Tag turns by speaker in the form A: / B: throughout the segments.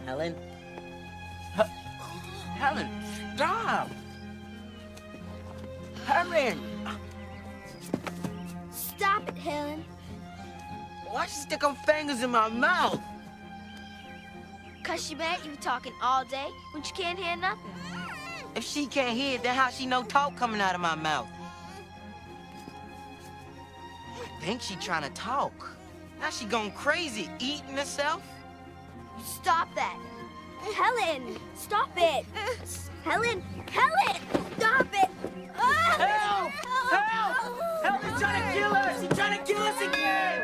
A: Helen? Helen, stop! Helen!
B: Stop it, Helen.
A: Why'd she stick her fingers in my mouth?
B: 'Cause she mad you talking all day when she can't hear nothing.
A: If she can't hear it, then how she know talk coming out of my mouth? I think she trying to talk. Now she going crazy, eating herself.
B: Stop that. Helen, stop it. Helen, Helen, stop it.
A: Help! Help! Help! She's trying to kill us! She's trying to kill us again!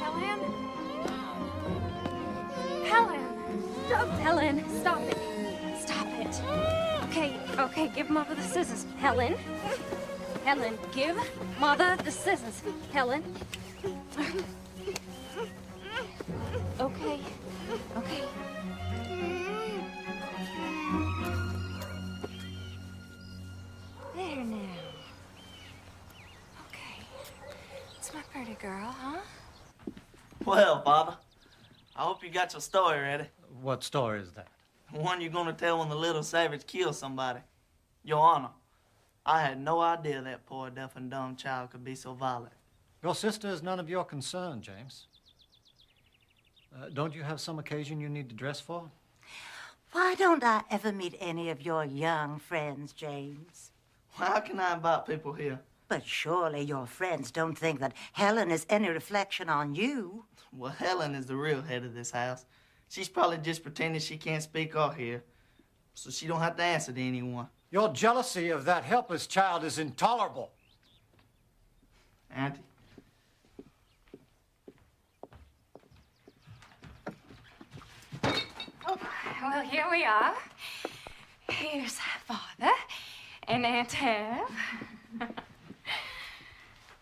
C: Helen? Helen! Stop, Helen, stop it. Stop it. Okay, give Mother the scissors. Helen? Helen, give Mother the scissors. Helen? Okay. There now. Okay. It's my pretty girl, huh?
D: Well, Father, I hope you got your story ready.
E: What story is that?
D: The one you're gonna tell when the little savage kills somebody. Your Honor, I had no idea that poor deaf and dumb child could be so violent.
E: Your sister is none of your concern, James. Don't you have some occasion you need to dress for?
F: Why don't I ever meet any of your young friends, James?
D: How can I invite people here?
F: But surely your friends don't think that Helen is any reflection on you.
D: Well, Helen is the real head of this house. She's probably just pretending she can't speak or hear, so she don't have to answer to anyone.
E: Your jealousy of that helpless child is intolerable.
D: Auntie?
C: Well, here we are. Here's Father and Aunt Tab.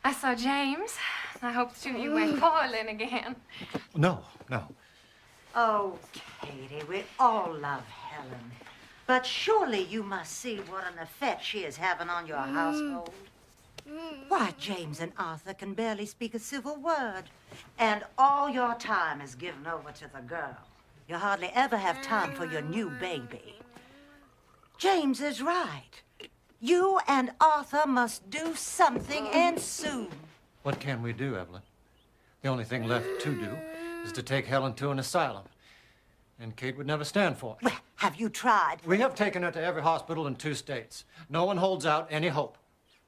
C: I saw James. I hope the two of you went quarreling again.
E: No.
F: Oh, Katie, we all love Helen. But surely you must see what an effect she is having on your household. Why, James and Arthur can barely speak a civil word. And all your time is given over to the girl. You hardly ever have time for your new baby. James is right. You and Arthur must do something, and soon.
E: What can we do, Evelyn? The only thing left to do is to take Helen to an asylum. And Kate would never stand for it.
F: Well, have you tried?
E: We have taken her to every hospital in 2 states. No one holds out any hope.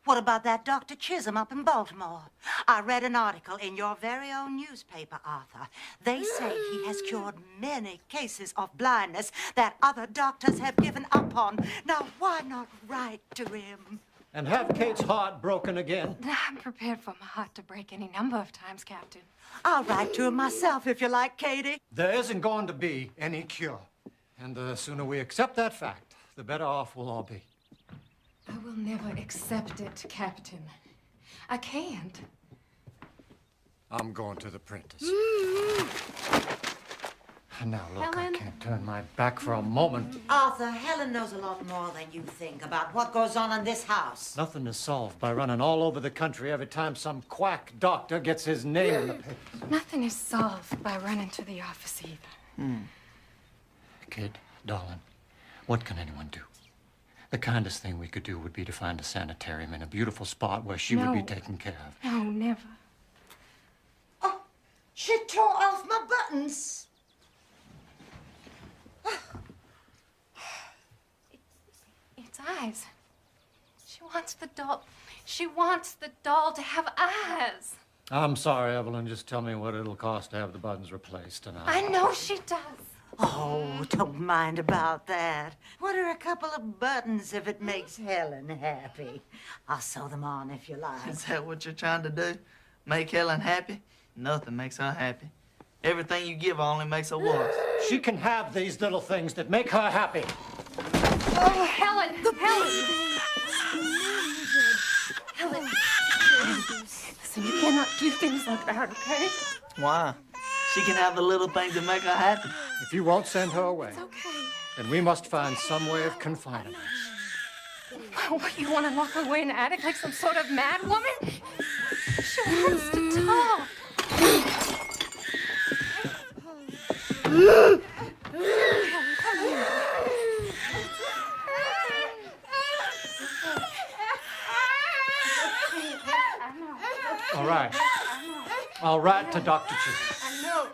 F: What about that Dr. Chisholm up in Baltimore? I read an article in your very own newspaper, Arthur. They say he has cured many cases of blindness that other doctors have given up on. Now, why not write to him?
E: And have Kate's heart broken again.
C: I'm prepared for my heart to break any number of times, Captain.
F: I'll write to him myself if you like, Katie.
E: There isn't going to be any cure. And the sooner we accept that fact, the better off we'll all be.
C: I will never accept it, Captain. I can't.
E: I'm going to the Prentice. Now, look,
C: Helen?
E: I can't turn my back for a moment.
F: Arthur, Helen knows a lot more than you think about what goes on in this house.
E: Nothing is solved by running all over the country every time some quack doctor gets his name in the papers.
C: Nothing is solved by running to the office either.
E: Kid, darling, what can anyone do? The kindest thing we could do would be to find a sanitarium in a beautiful spot where she would be
C: No.
E: taken care of.
C: No, never.
F: She tore off my buttons.
C: It's eyes. She wants the doll. She wants the doll to have eyes.
E: I'm sorry, Evelyn. Just tell me what it'll cost to have the buttons replaced, and
C: I know she does.
F: Oh, don't mind about that. What are a couple of buttons if it makes Helen happy? I'll sew them on if you like.
D: Is that what you're trying to do? Make Helen happy? Nothing makes her happy. Everything you give her only makes her worse.
E: she can have these little things that make her happy.
C: Oh, Helen! Helen! Listen, you cannot do things like that, okay?
D: Why? She can have the little things that make her happy.
E: If you won't send her away,
C: It's okay.
E: then we must find some way of confining her.
C: What, you want to lock her away in the attic like some sort of mad woman? She wants to talk.
E: All right. I'll write to Dr. Chisholm.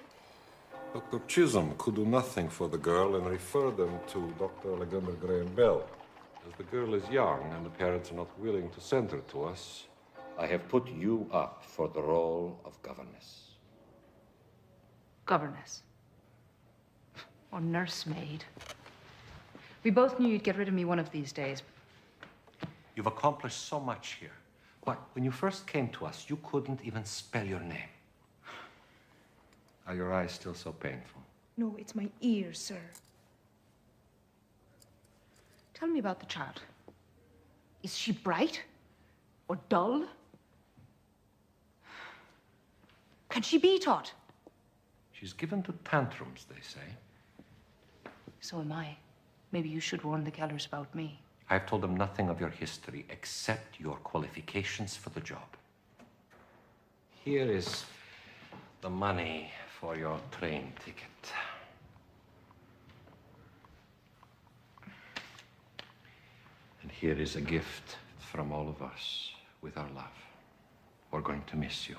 G: Dr. Chisholm could do nothing for the girl and refer them to Dr. Alexander Graham Bell. As the girl is young and the parents are not willing to send her to us,
H: I have put you up for the role of governess.
I: Governess. Or nursemaid. We both knew you'd get rid of me one of these days.
H: You've accomplished so much here. But when you first came to us, you couldn't even spell your name. Are your eyes still so painful?
I: No, it's my ears, sir. Tell me about the child. Is she bright? Or dull? Can she be taught?
H: She's given to tantrums, they say.
I: So am I. Maybe you should warn the Kellers about me.
H: I've told them nothing of your history except your qualifications for the job. Here is the money for your train ticket. And here is a gift from all of us with our love. We're going to miss you.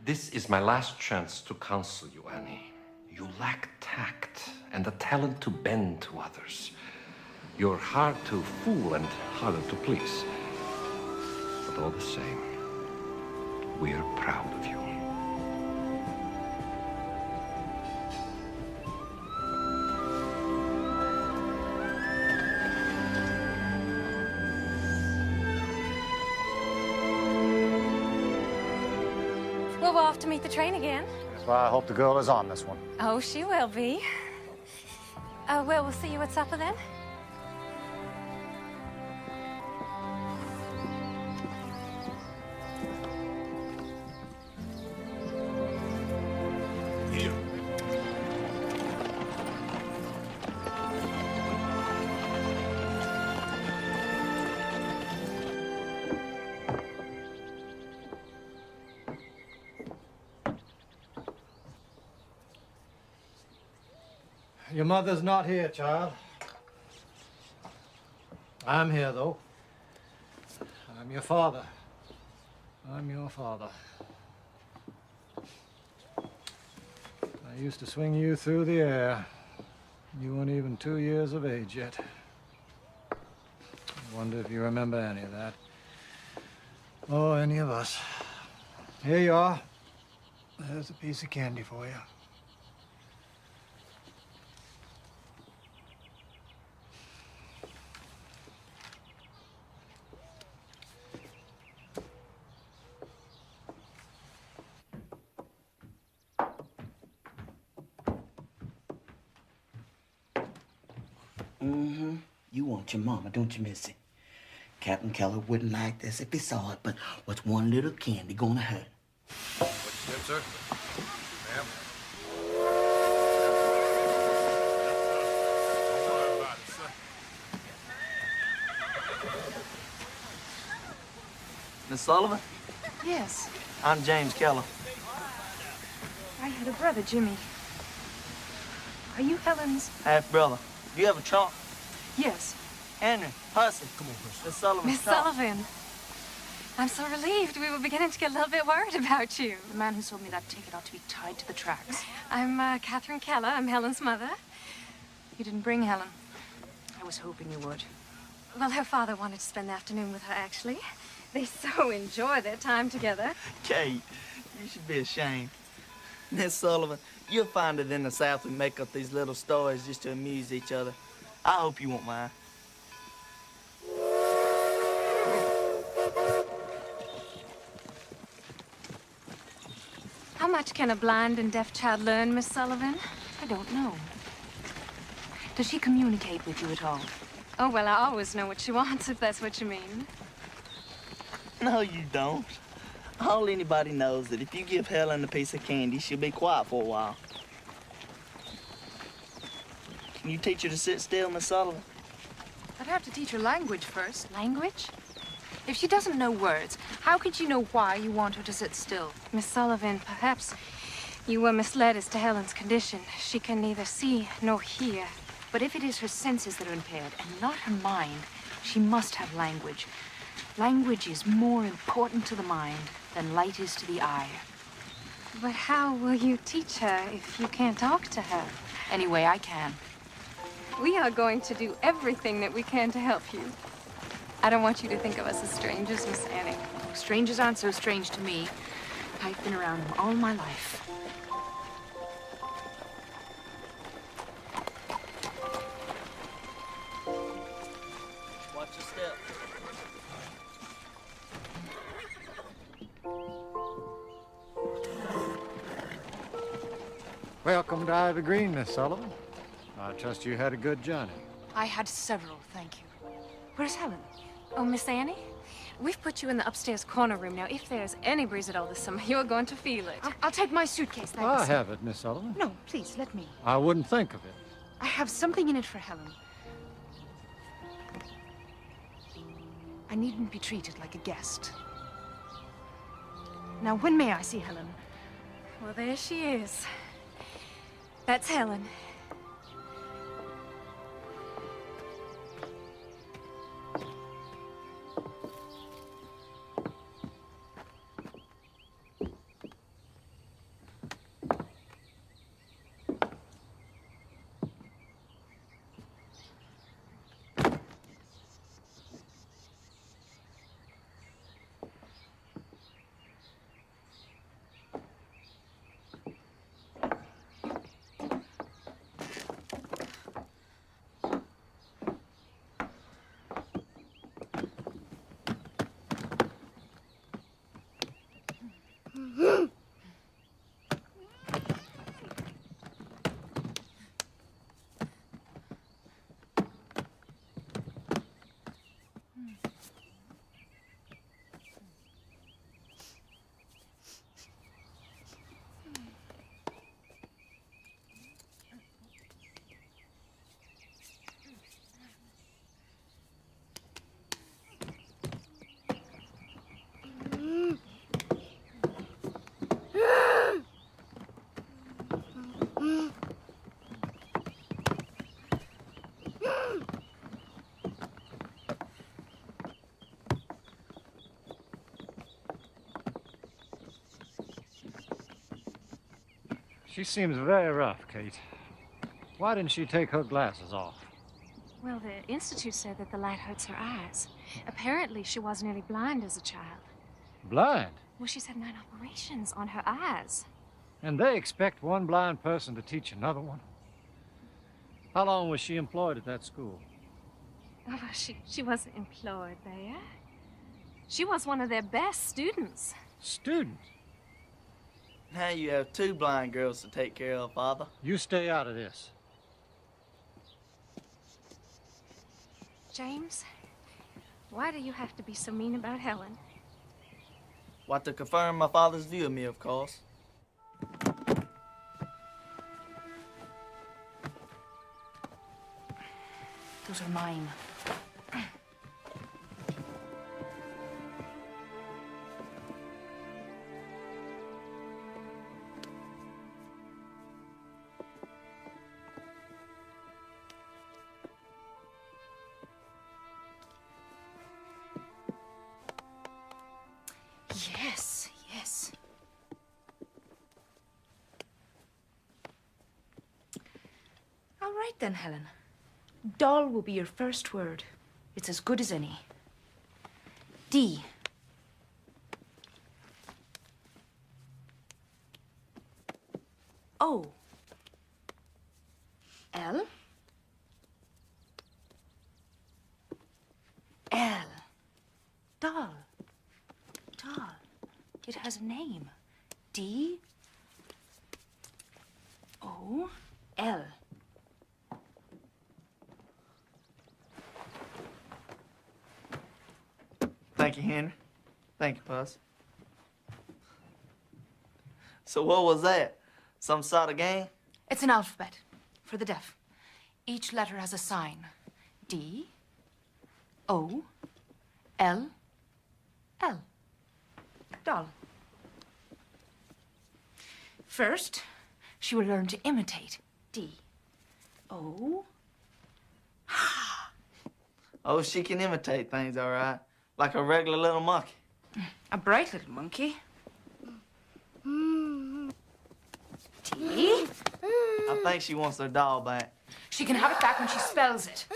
H: This is my last chance to counsel you, Annie. You lack tact and the talent to bend to others. You're hard to fool and harder to please. But all the same, we're proud of you.
C: Well, we're off to meet the train again.
E: That's why I hope the girl is on this one.
C: Oh, she will be. Well, we'll see you at supper then.
G: here.
E: Your mother's not here, child. I'm here, though. I'm your father. I'm your father. I used to swing you through the air. You weren't even 2 years of age yet. I wonder if you remember any of that. Or any of us. Here you are. There's a piece of candy for you.
J: You want your mama, don't you, Missy? Captain Keller wouldn't like this if he saw it, but what's one little candy gonna hurt?
G: What's that, sir? Ma'am? Don't worry about it, sir.
D: Miss Sullivan,
I: Yes.
D: I'm James Keller.
I: I had a brother, Jimmy. Are you Helen's?
D: Half-brother. Do you have a trunk?
I: Yes.
D: Henry, Hussey. Come on, Miss Sullivan.
C: Miss Sullivan. I'm so relieved. We were beginning to get a little bit worried about you.
I: The man who sold me that ticket ought to be tied to the tracks.
C: I'm Catherine Keller. I'm Helen's mother.
I: You didn't bring Helen. I was hoping you would.
C: Well, her father wanted to spend the afternoon with her, actually. They so enjoy their time together.
D: Kate, you should be ashamed. Miss Sullivan, you'll find it in the South we make up these little stories just to amuse each other. I hope you won't mind.
C: How much can a blind and deaf child learn, Miss Sullivan?
I: I don't know. Does she communicate with you at all?
C: Oh, well, I always know what she wants, if that's what you mean.
D: No, you don't. All anybody knows that if you give Helen a piece of candy, she'll be quiet for a while. Can you teach her to sit still, Miss Sullivan?
I: I'd have to teach her language first. Language? If she doesn't know words, how could she know why you want her to sit still?
C: Miss Sullivan, perhaps you were misled as to Helen's condition. She can neither see nor hear.
I: But if it is her senses that are impaired and not her mind, she must have language. Language is more important to the mind than light is to the eye.
C: But how will you teach her if you can't talk to her?
I: Any way I can.
C: We are going to do everything that we can to help you. I don't want you to think of us as strangers, Miss Annie.
I: Strangers aren't so strange to me. I've been around them all my life.
D: Watch your step.
E: Welcome to Ivy Green, Miss Sullivan. I trust you had a good journey.
I: I had several, thank you. Where's Helen?
C: Oh, Miss Annie, we've put you in the upstairs corner room. Now, if there's any breeze at all this summer, you're going to feel it.
I: I'll take my suitcase, thanks.
E: I have it, Miss Sullivan.
I: No, please, let me.
E: I wouldn't think of it.
I: I have something in it for Helen. I needn't be treated like a guest. Now, when may I see Helen?
C: Well, there she is. That's Helen.
E: She seems very rough, Kate. Why didn't she take her glasses off?
C: Well, the Institute said that the light hurts her eyes. Apparently, she was nearly blind as a child.
E: Blind?
C: Well, she's had 9 operations on her eyes.
E: And they expect one blind person to teach another one? How long was she employed at that school?
C: Oh, well, she wasn't employed there. She was one of their best students.
E: Student?
D: Now you have 2 blind girls to take care of, Father.
E: You stay out of this.
C: James, why do you have to be so mean about Helen?
D: What, to confirm my father's view of me, of course.
I: Those are mine. Yes, yes. All right then, Helen. Doll will be your first word. It's as good as any. D. O. L. L. Doll. Doll. It has a name. D. O. L.
D: Thank you, Henry. Thank you, Puss. So what was that? Some sort of game?
I: It's an alphabet for the deaf. Each letter has a sign. D, O, L, L. Doll. First, she will learn to imitate. D, O.
D: Oh, she can imitate things, all right. Like a regular little monkey.
I: A bright little monkey. D.
D: I think she wants her doll back.
I: She can have it back when she spells it.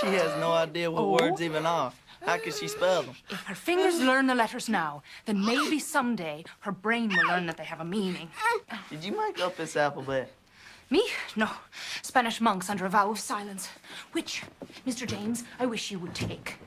D: She has no idea what words even are. How can she spell them?
I: If her fingers learn the letters now, then maybe someday her brain will learn that they have a meaning.
D: Did you make up this alphabet?
I: Me? No. Spanish monks under a vow of silence, which, Mr. James, I wish you would take.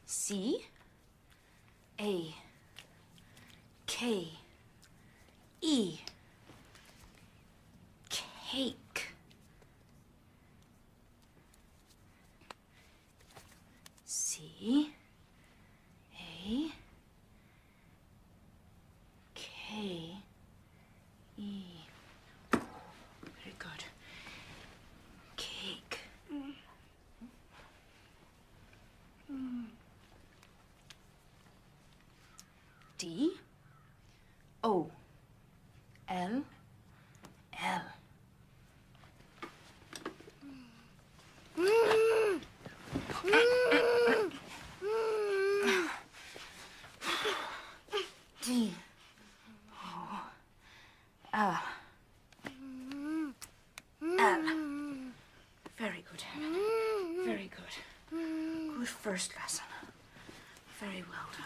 I: C, A, K, E, cake. C, A, K, E. Very good. Cake. D, O, L, L. D, O, L, L. Very good, Helen. Very good. Good first lesson. Very well done.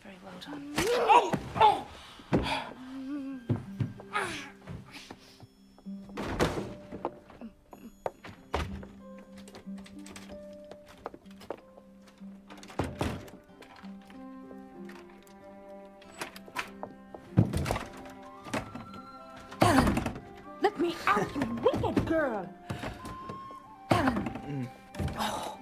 I: Very well done. Oh! Oh! Ellen, let me out, you wicked girl. Ellen. Oh.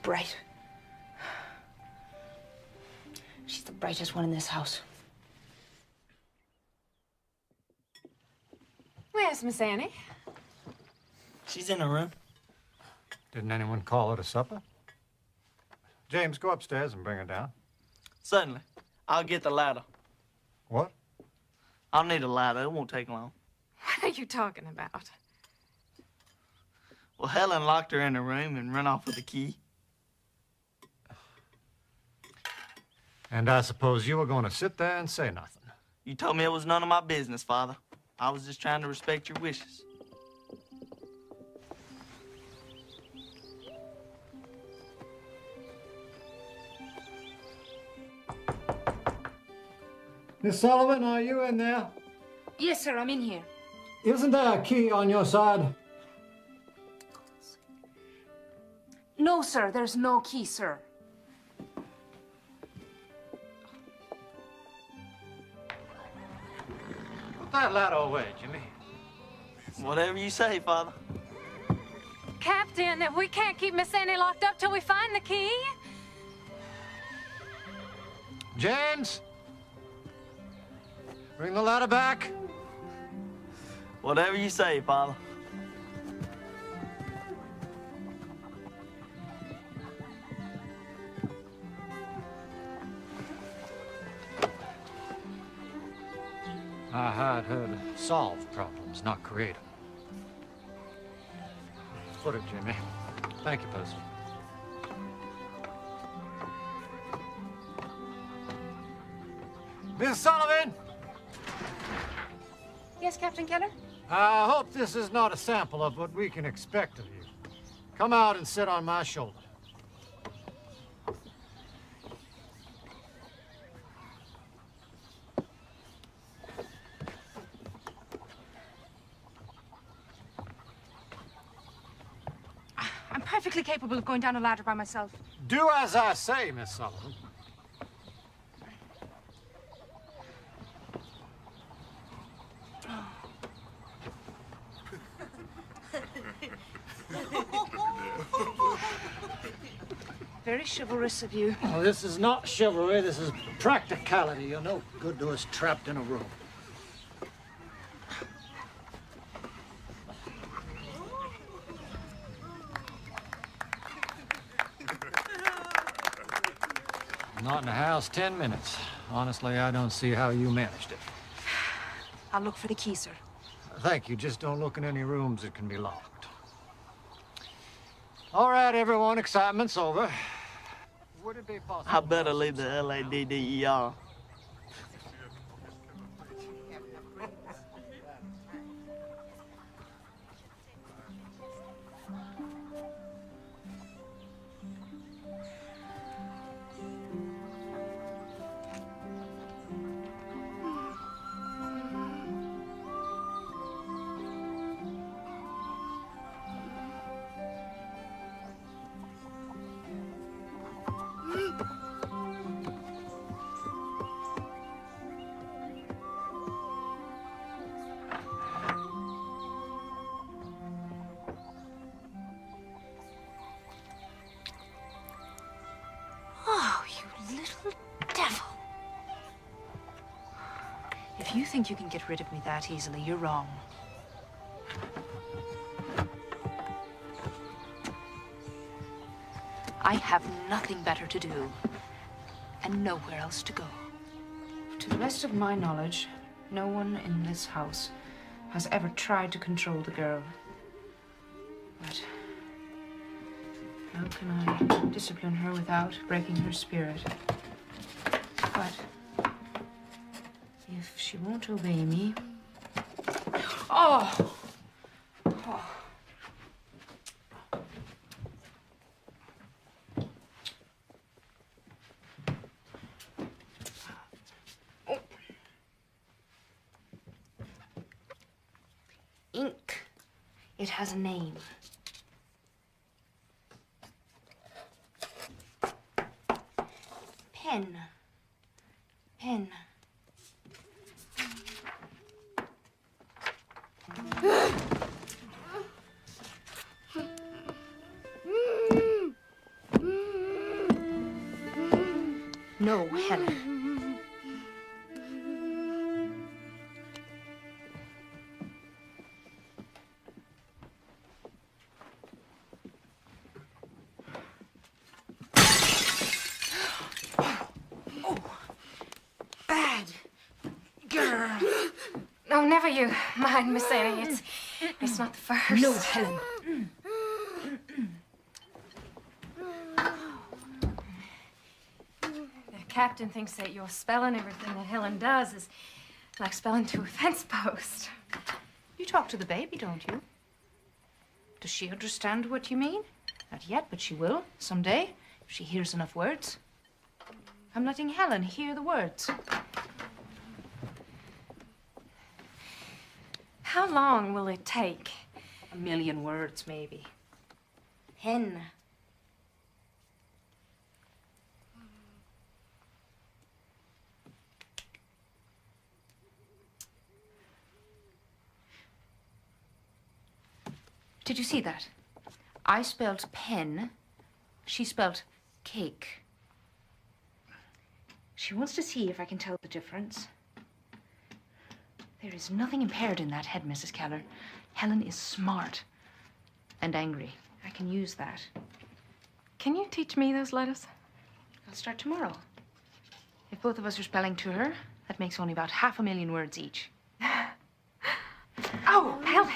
I: Bright. She's the brightest one in this house.
C: Where's Miss Annie?
D: She's in her room.
E: Didn't anyone call her to supper? James, go upstairs and bring her down.
D: Certainly. I'll get the ladder.
E: What?
D: I'll need a ladder. It won't take long.
C: What are you talking about?
D: Well, Helen locked her in her room and ran off with the key.
E: And I suppose you were going to sit there and say nothing.
D: You told me it was none of my business, Father. I was just trying to respect your wishes.
E: Miss Sullivan, are you in there?
I: Yes, sir, I'm in here.
E: Isn't there a key on your side?
I: No, sir, there's no key, sir.
E: Put that ladder away, Jimmy.
D: Whatever you say, Father.
C: Captain, we can't keep Miss Annie locked up till we find the key.
E: James! Bring the ladder back.
D: Whatever you say, Father.
E: I hired her to solve problems, not create them. Put it, Jimmy. Thank you, Percy. Miss Sullivan!
I: Yes, Captain Keller?
E: I hope this is not a sample of what we can expect of you. Come out and sit on my shoulder.
I: I'm perfectly capable of going down a ladder by myself.
E: Do as I say, Miss Sullivan.
I: Very chivalrous of you.
E: Oh, this is not chivalry, this is practicality. You're no good to us trapped in a room. Not in the house 10 minutes. Honestly, I don't see how you managed it.
I: I'll look for the key, sir.
E: Thank you. Just don't look in any rooms that can be locked. All right, everyone. Excitement's over. Would it be possible?
D: I better leave the LADDER.
I: Oh, you little devil. If you think you can get rid of me that easily, you're wrong. I have nothing better to do, and nowhere else to go. To the best of my knowledge, no one in this house has ever tried to control the girl. But how can I discipline her without breaking her spirit? But if she won't obey me... Oh! Oh. Ink. It has a name. Pen. Pen. No, Helen.
C: Oh, never you mind, Miss Annie. It's not the first.
I: No, Helen.
C: The captain thinks that your spelling everything that Helen does is like spelling to a fence post.
I: You talk to the baby, don't you? Does she understand what you mean? Not yet, but she will someday if she hears enough words. I'm letting Helen hear the words.
C: How long will it take?
I: 1,000,000 words, maybe. Hen. Did you see that? I spelled pen. She spelled cake. She wants to see if I can tell the difference. There is nothing impaired in that head, Mrs. Keller. Helen is smart and angry. I can use that.
C: Can you teach me those letters?
I: I'll start tomorrow. If both of us are spelling to her, that makes only about 500,000 words each. Oh, Helen! Helen.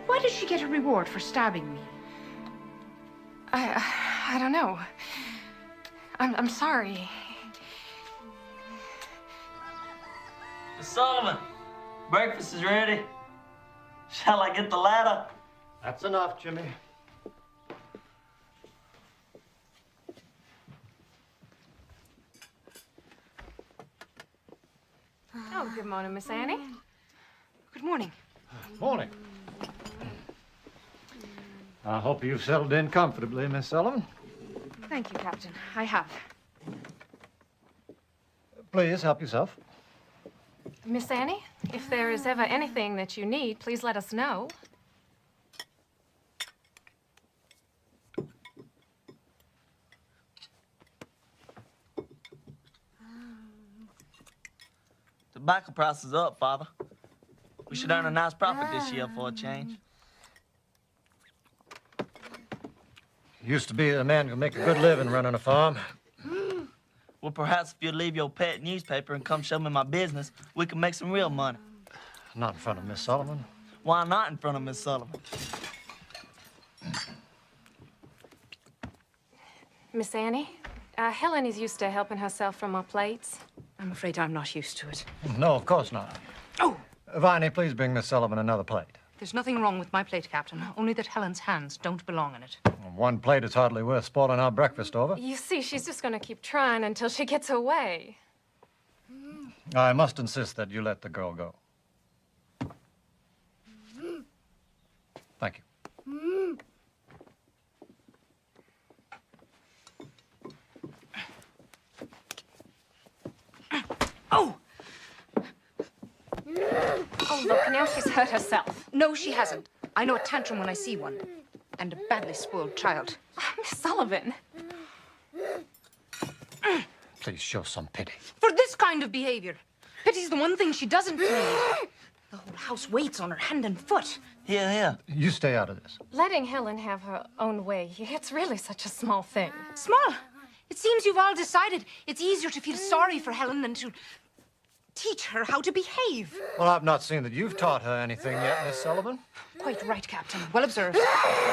I: Why did she get a reward for stabbing me?
C: I don't know. I'm sorry.
D: Miss Sullivan, breakfast is ready. Shall I get the ladder?
E: That's enough, Jimmy.
C: Oh, good morning, Miss Annie.
I: Good morning.
E: Morning. I hope you've settled in comfortably, Miss Sullivan.
C: Thank you, Captain. I have.
E: Please help yourself.
C: Miss Annie, if there is ever anything that you need, please let us know.
D: Tobacco price is up, Father. We should earn a nice profit this year for a change.
E: Used to be a man who could make a good living running a farm.
D: Well, perhaps if you leave your pet newspaper and come show me my business, we can make some real money.
E: Not in front of Miss Sullivan.
D: Why not in front of Miss Sullivan?
C: Miss Annie, Helen is used to helping herself from our plates.
I: I'm afraid I'm not used to it.
E: No, of course not.
I: Oh!
E: Viney, please bring Miss Sullivan another plate.
I: There's nothing wrong with my plate, Captain. Only that Helen's hands don't belong in it.
E: One plate is hardly worth spoiling our breakfast over.
C: You see, she's just going to keep trying until she gets her way.
E: I must insist that you let the girl go. Thank you.
I: Oh!
C: Oh, look, now she's hurt herself.
I: No, she hasn't. I know a tantrum when I see one. And a badly spoiled child.
C: Oh, Miss Sullivan.
E: Please show some pity.
I: For this kind of behavior. Pity's the one thing she doesn't need. The whole house waits on her hand and foot.
D: Here.
E: You stay out of this.
C: Letting Helen have her own way, it's really such a small thing.
I: Small? It seems you've all decided it's easier to feel sorry for Helen than to teach her how to behave.
E: Well, I've not seen that you've taught her anything yet, Miss Sullivan.
I: Quite right, Captain. Well observed.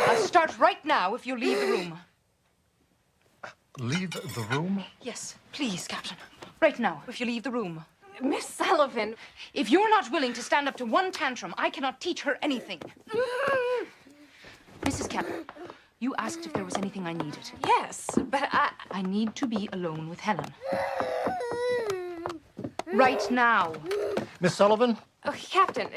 I: I'll start right now if you leave the room.
E: Leave the room?
I: Yes, please, Captain. Right now, if you leave the room.
C: Miss Sullivan.
I: If you're not willing to stand up to one tantrum, I cannot teach her anything. Mrs. Keller, you asked if there was anything I needed.
C: Yes, but
I: I need to be alone with Helen. Right now.
E: Miss Sullivan?
C: Oh, Captain.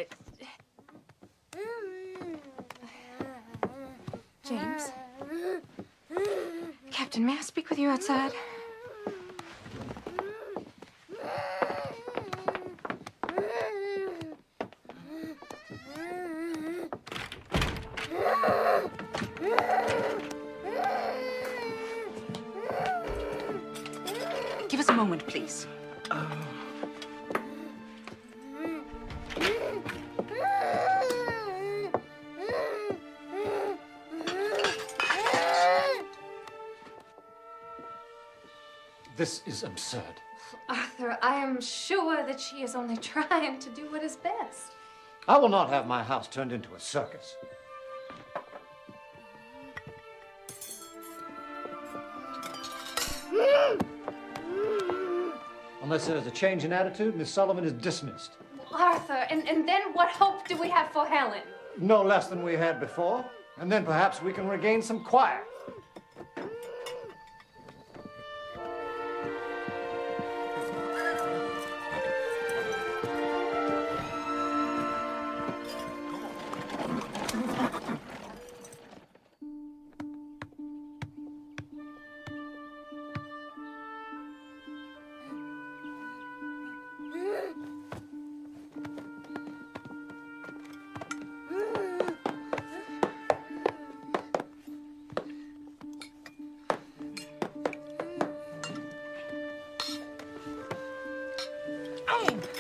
C: James? Captain, may I speak with you outside?
I: Give us a moment, please.
E: This is absurd.
C: Arthur, I am sure that she is only trying to do what is best.
E: I will not have my house turned into a circus. Unless there's a change in attitude, Miss Sullivan is dismissed.
C: Arthur, and then what hope do we have for Helen?
E: No less than we had before. And then perhaps we can regain some quiet.
A: home!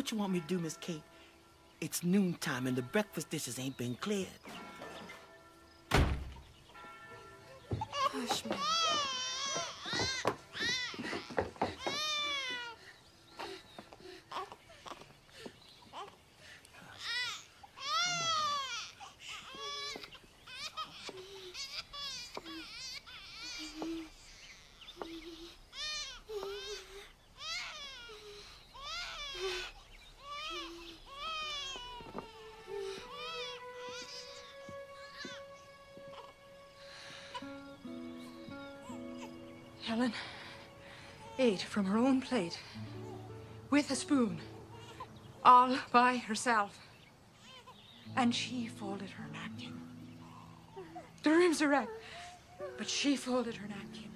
J: what you want me to do, Miss Kate? It's noontime and the breakfast dishes ain't been cleared.
I: Hush, man. Helen ate from her own plate with a spoon, all by herself. And she folded her napkin. The room's a wreck, but she folded her napkin.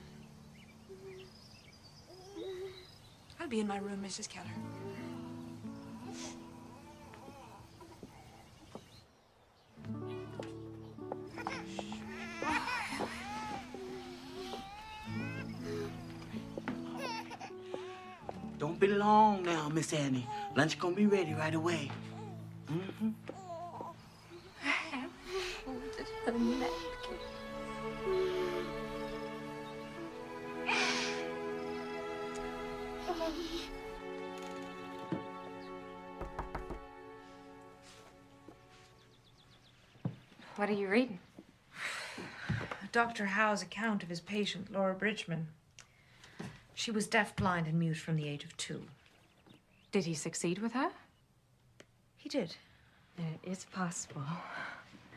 I: I'll be in my room, Mrs. Keller.
J: Don't be long now, Miss Annie. Lunch gonna be ready right away. Mm-hmm.
C: I folded her napkin. What are you reading?
I: Dr. Howe's account of his patient, Laura Bridgman. She was deaf, blind, and mute from the age of 2.
C: Did he succeed with her?
I: He did.
C: It is possible.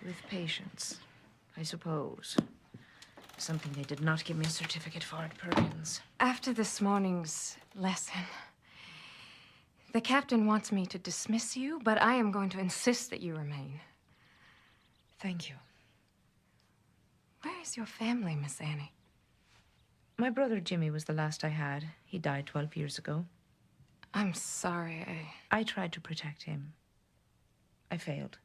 I: With patience, I suppose. Something they did not give me a certificate for at Perkins.
C: After this morning's lesson, the captain wants me to dismiss you, but I am going to insist that you remain.
I: Thank you.
C: Where is your family, Miss Annie?
I: My brother Jimmy was the last I had. He died 12 years ago.
C: I'm sorry.
I: I tried to protect him. I failed.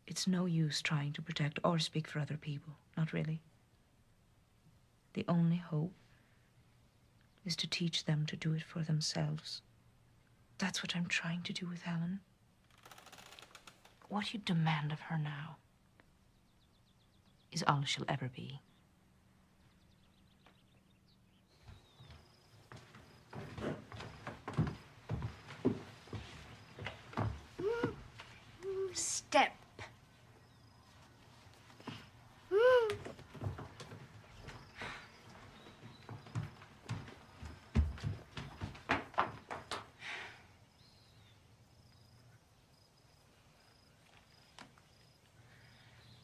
I: It's no use trying to protect or speak for other people. Not really. The only hope is to teach them to do it for themselves. That's what I'm trying to do with Helen. What you demand of her now is all she'll ever be.
B: Step.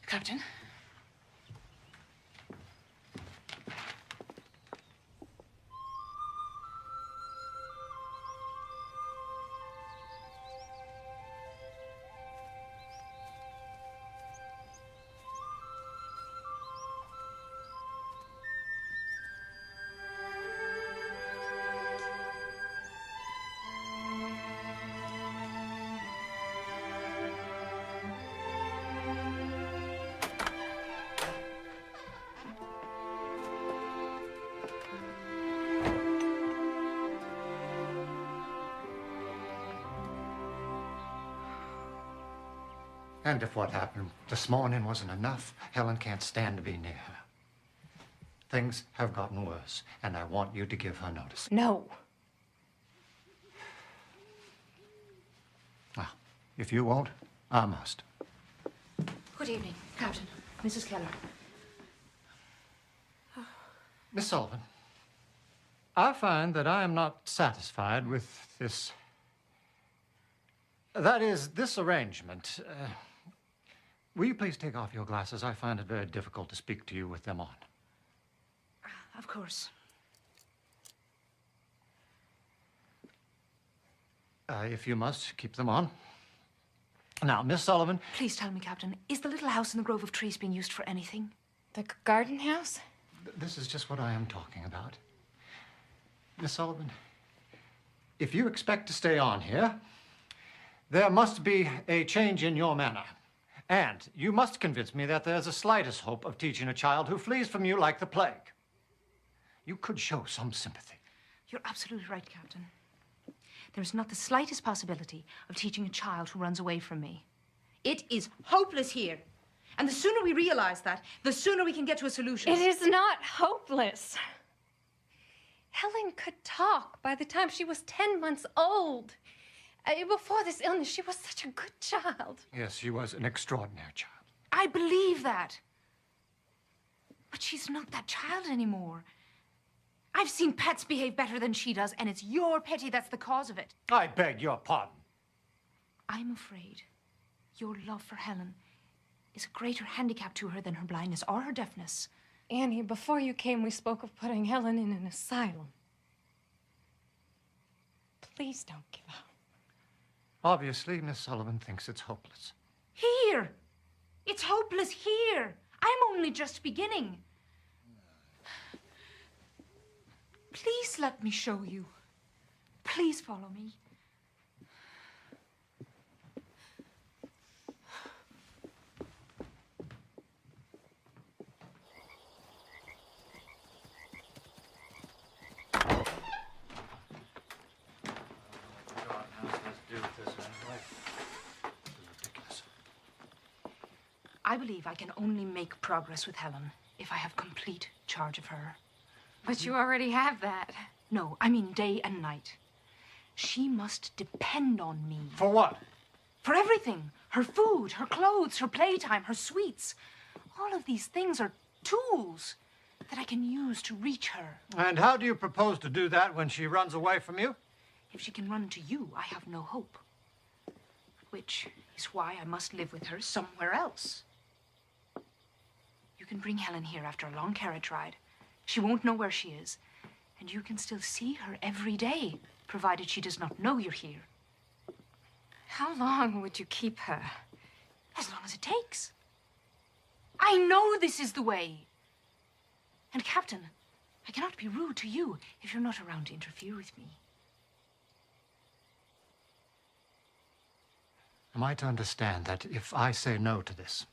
I: Captain?
E: And if what happened this morning wasn't enough, Helen can't stand to be near her. Things have gotten worse, and I want you to give her notice.
C: No.
E: Well, if you won't, I must.
I: Good evening, Captain. Mrs. Keller.
E: Miss Sullivan, I find that I am not satisfied with this... That is, this arrangement. Will you please take off your glasses? I find it very difficult to speak to you with them on.
I: Of course.
E: If you must, keep them on. Now, Miss Sullivan...
I: Please tell me, Captain, is the little house in the grove of trees being used for anything?
C: The garden house?
E: This is just what I am talking about. Miss Sullivan, if you expect to stay on here, there must be a change in your manner. And you must convince me that there's the slightest hope of teaching a child who flees from you like the plague. You could show some sympathy.
I: You're absolutely right, Captain. There is not the slightest possibility of teaching a child who runs away from me. It is hopeless here. And the sooner we realize that, the sooner we can get to a solution.
C: It is not hopeless. Helen could talk by the time she was 10 months old. Before this illness, she was such a good child.
E: Yes, she was an extraordinary child.
I: I believe that. But she's not that child anymore. I've seen pets behave better than she does, and it's your pity that's the cause of it.
E: I beg your pardon.
I: I'm afraid your love for Helen is a greater handicap to her than her blindness or her deafness.
C: Annie, before you came, we spoke of putting Helen in an asylum. Please don't give up.
E: Obviously, Miss Sullivan thinks it's hopeless.
I: Here! It's hopeless here. I'm only just beginning. Please let me show you. Please follow me. I believe I can only make progress with Helen if I have complete charge of her.
C: But you already have that.
I: No, I mean day and night. She must depend on me.
E: For what?
I: For everything. Her food, her clothes, her playtime, her sweets. All of these things are tools that I can use to reach her.
E: And how do you propose to do that when she runs away from you?
I: If she can run to you, I have no hope. Which is why I must live with her somewhere else. You can bring Helen here after a long carriage ride. She won't know where she is. And you can still see her every day, provided she does not know you're here.
C: How long would you keep her?
I: As long as it takes. I know this is the way. And, Captain, I cannot be rude to you if you're not around to interfere with me.
E: Am I to understand that if I say no to this,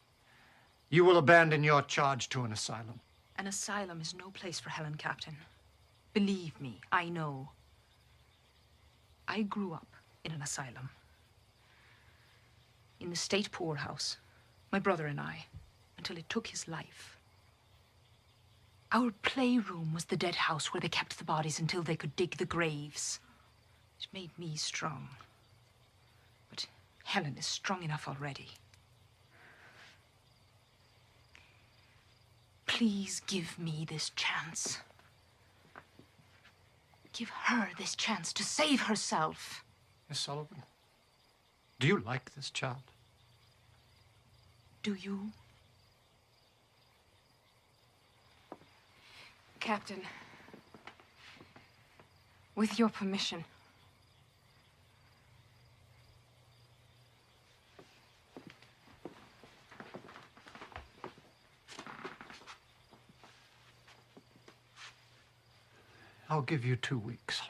E: you will abandon your charge to an asylum?
I: An asylum is no place for Helen, Captain. Believe me, I know. I grew up in an asylum. In the state poorhouse, my brother and I, until it took his life. Our playroom was the dead house where they kept the bodies until they could dig the graves. It made me strong. But Helen is strong enough already. Please give me this chance. Give her this chance to save herself.
E: Miss Sullivan, do you like this child?
I: Do you?
C: Captain, with your permission.
E: I'll give you 2 weeks.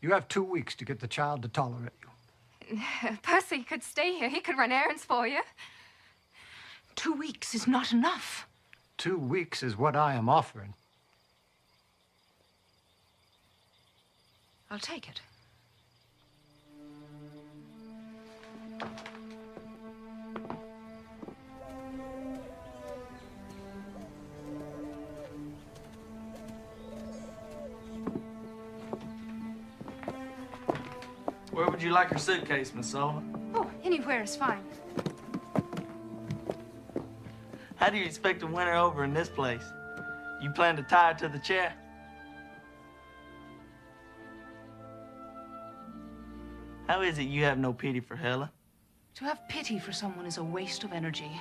E: You have 2 weeks to get the child to tolerate you.
C: Percy could stay here. He could run errands for you.
I: 2 weeks is not enough.
E: 2 weeks is what I am offering.
I: I'll take it.
D: Where would you like your suitcase, Miss Sullivan?
I: Oh, anywhere is fine.
D: How do you expect to win her over in this place? You plan to tie her to the chair? How is it you have no pity for Helen?
I: To have pity for someone is a waste of energy.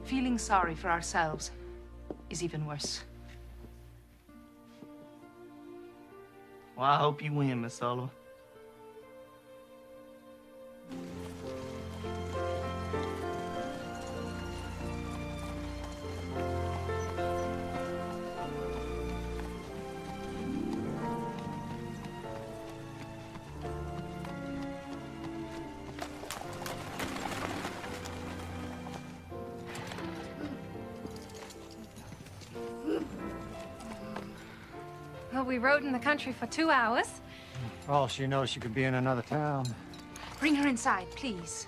I: Feeling sorry for ourselves is even worse.
D: Well, I hope you win, Miss Sullivan.
C: Well, we rode in the country for 2 hours.
E: For all she knows, she could be in another town.
I: Bring her inside, please.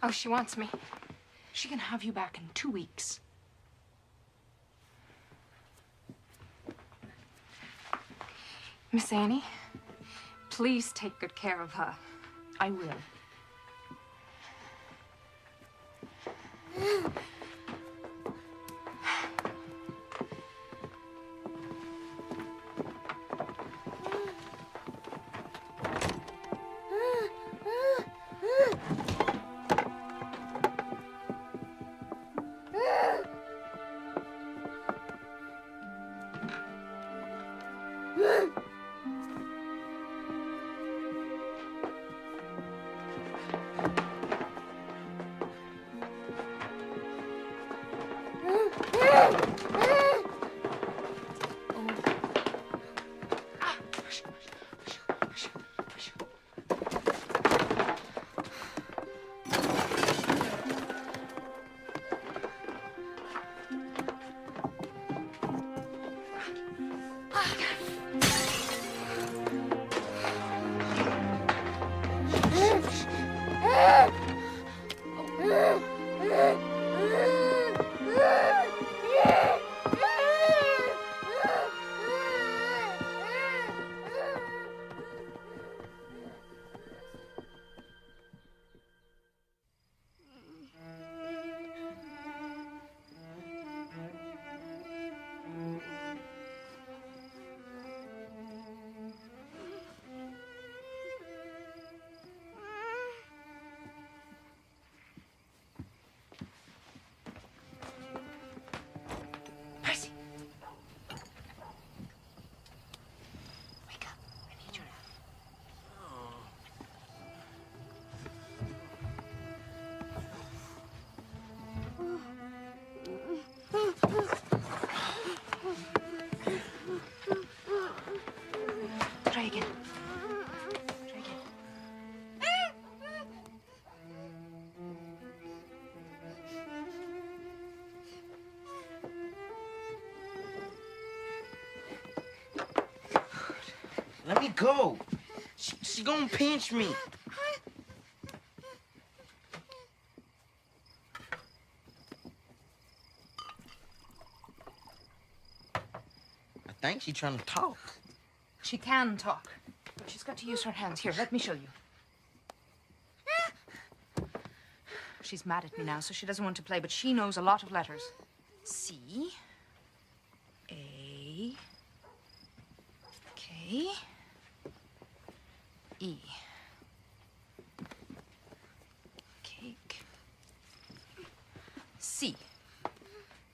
C: Oh, she wants me.
I: She can have you back in 2 weeks.
C: Miss Annie, please take good care of her.
I: I will. Try again. Try again.
A: Let me go. She gonna pinch me. I think she's trying to talk.
I: She can talk, but she's got to use her hands. Here, let me show you. She's mad at me now, so she doesn't want to play, but she knows a lot of letters. C, A, K, E. Cake. C,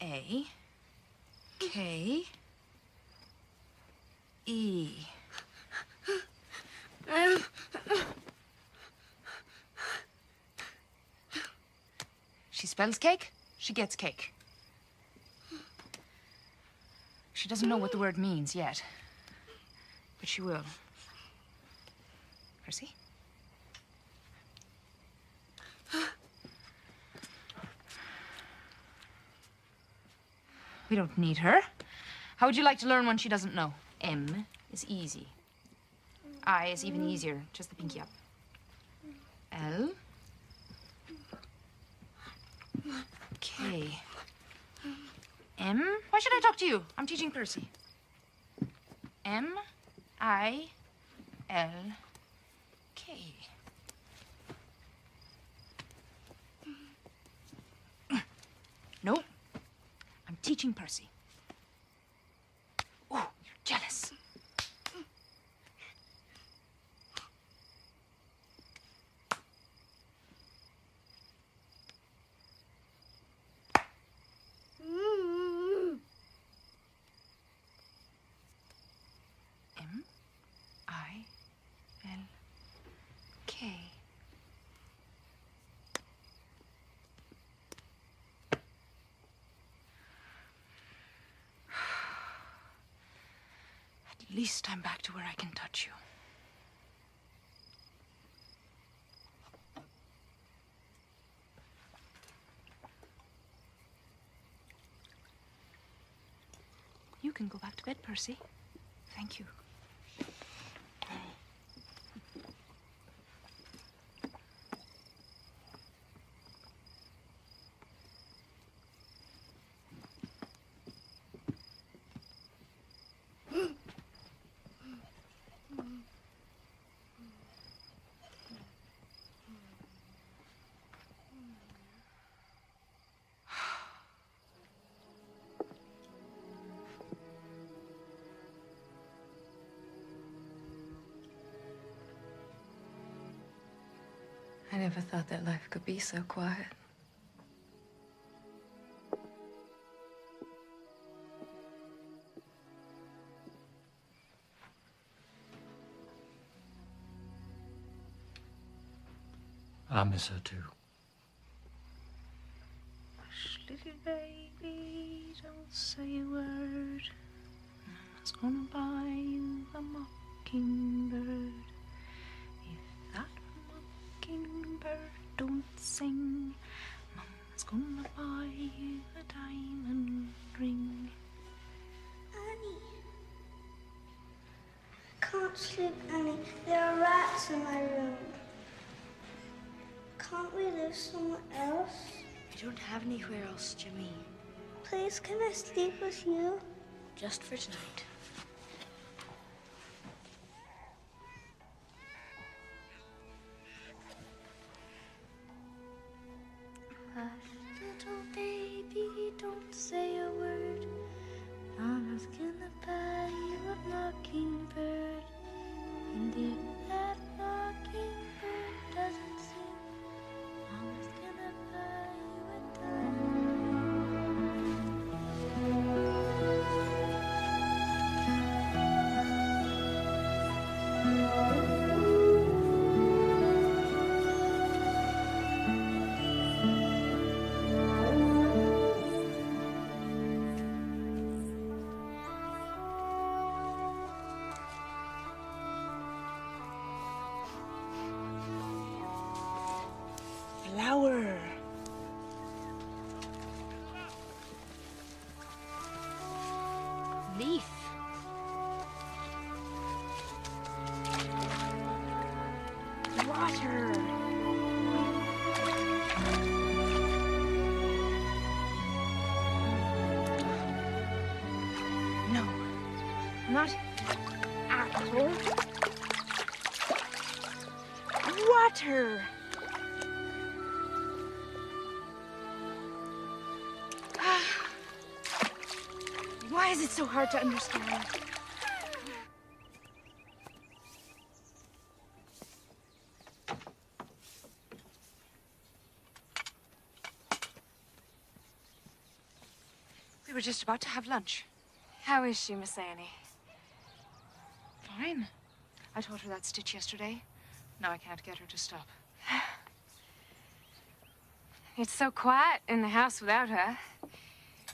I: A, K, E. She spells cake, she gets cake. She doesn't know what the word means yet, but she will. Percy? We don't need her. How would you like to learn one she doesn't know? M is easy. I is even easier, just the pinky up. L. K. M. Why should I talk to you? I'm teaching Percy. M-I-L-K. Nope. I'm teaching Percy. Oh, you're jealous. M-I-L-K. At least I'm back to where I can touch you. You can go back to bed, Percy. Thank you. I never thought that life could be so quiet.
E: I miss her too.
I: Hush, little baby, don't say a word. Mama's gonna buy you a mockingbird. If that mockingbird don't sing, Mama's gonna buy you a diamond ring.
K: Annie. I can't sleep, Annie. There are rats in my room. Can't we live somewhere else?
B: We don't have anywhere else, Jimmy.
K: Please, can I sleep with you?
B: Just for tonight.
K: Hush, little baby, don't say a word. Mama's gonna buy you a mockingbird. And if that mockingbird doesn't sing, Mama's gonna buy you a
B: Flower. Leaf. Water. No, not apple. Water. Why is it so hard to understand?
I: We were just about to have lunch.
C: How is she, Miss Annie?
I: Fine. I taught her that stitch yesterday. Now I can't get her to stop.
C: It's so quiet in the house without her.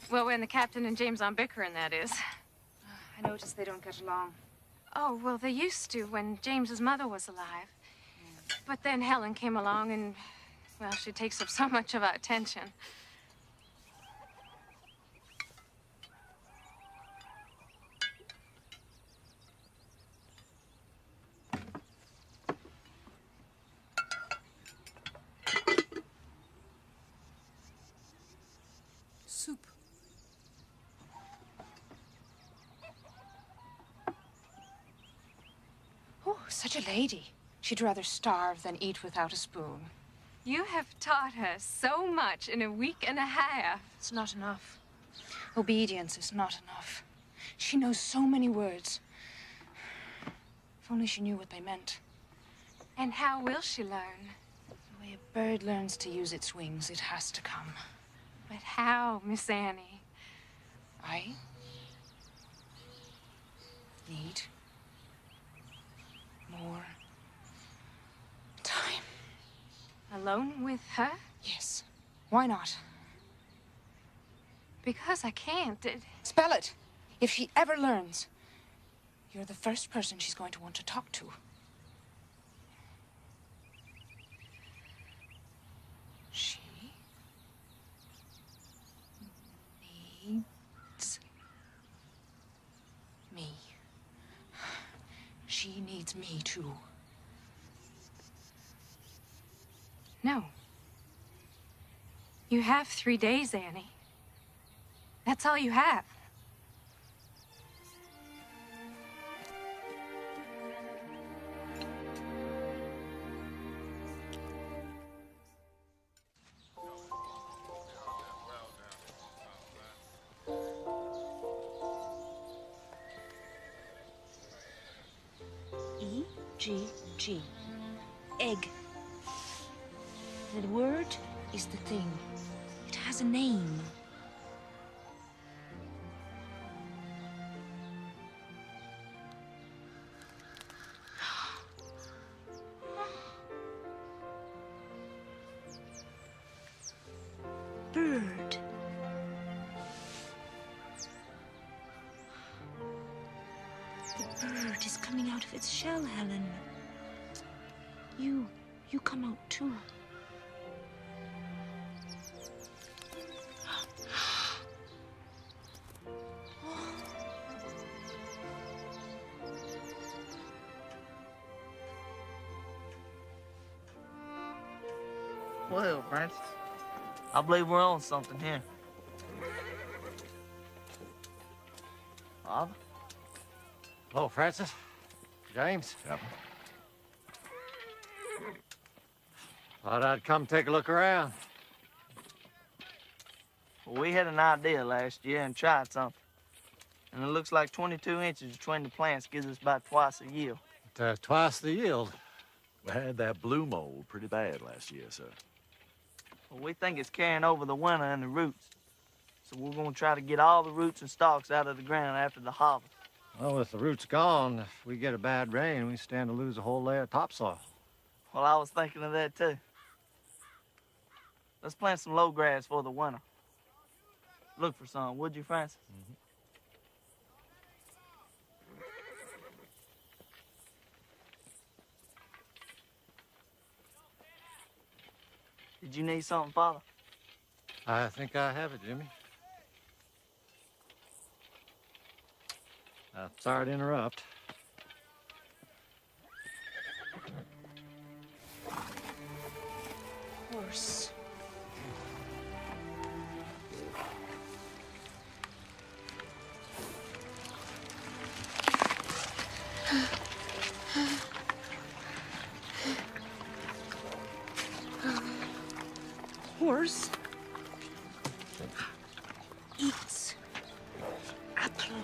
C: Well, when the captain and James aren't bickering, that is.
I: I noticed they don't get along.
C: Oh, well, they used to when James's mother was alive. But then Helen came along and, well, she takes up so much of our attention.
I: Soup. Such a lady. She'd rather starve than eat without a spoon.
C: You have taught her so much in a week and a half.
I: It's not enough. Obedience is not enough. She knows so many words. If only she knew what they meant.
C: And how will she learn?
I: The way a bird learns to use its wings, it has to come.
C: But how, Miss Annie?
I: I need more time.
C: Alone with her?
I: Yes. Why not?
C: Because I can't.
I: Spell it. If she ever learns, you're the first person she's going to want to talk to. She needs me. She needs me too.
C: No. You have 3 days, Annie. That's all you have.
I: E-G-G. Egg. The word is the thing. It has a name. Bird. The bird is coming out of its shell, Helen. You come out too.
D: Well, Francis, I believe we're on something here. Father?
E: Hello, Francis. James?
H: Yep.
E: Thought I'd come take a look around.
D: Well, we had an idea last year and tried something. And it looks like 22 inches between the plants gives us about twice the yield.
E: Twice the yield.
L: We had that blue mold pretty bad last year, sir.
D: Well, we think it's carrying over the winter and the roots. So we're going to try to get all the roots and stalks out of the ground after the harvest.
E: Well, with the roots gone, if we get a bad rain, we stand to lose a whole layer of topsoil.
D: Well, I was thinking of that, too. Let's plant some low grass for the winter. Look for some, would you, Francis?
E: Mm-hmm.
D: Did you need something, Father?
E: I think I have it, Jimmy. Sorry to interrupt.
I: Horse. Horse eats apple.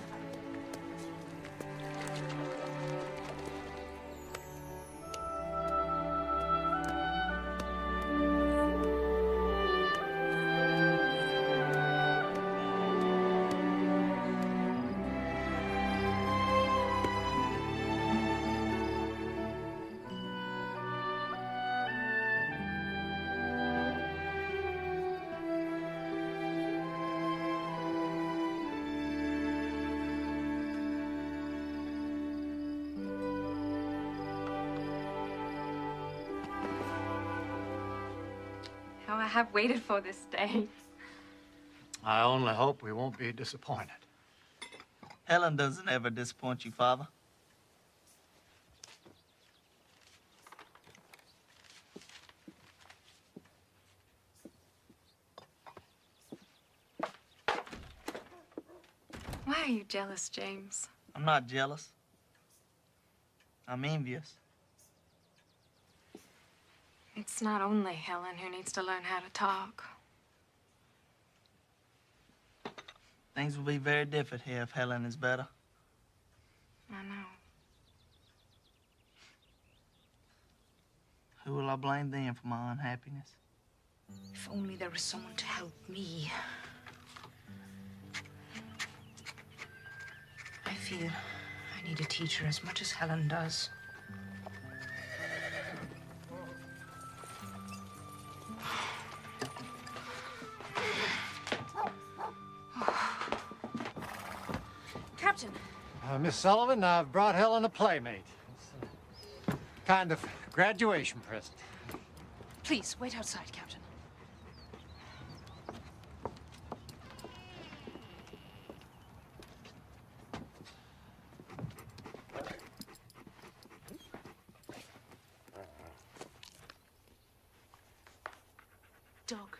C: How I have waited for this day.
E: I only hope we won't be disappointed.
D: Helen doesn't ever disappoint you, Father.
C: Why are you jealous, James?
D: I'm not jealous. I'm envious.
C: It's not only Helen who needs to learn how to talk.
D: Things will be very different here if Helen is better.
C: I know.
D: Who will I blame then for my unhappiness?
I: If only there was someone to help me. I feel I need a teacher as much as Helen does.
C: Captain.
E: Miss Sullivan, I've brought Helen a playmate. It's a kind of graduation present.
I: Please, wait outside, Captain. Dog.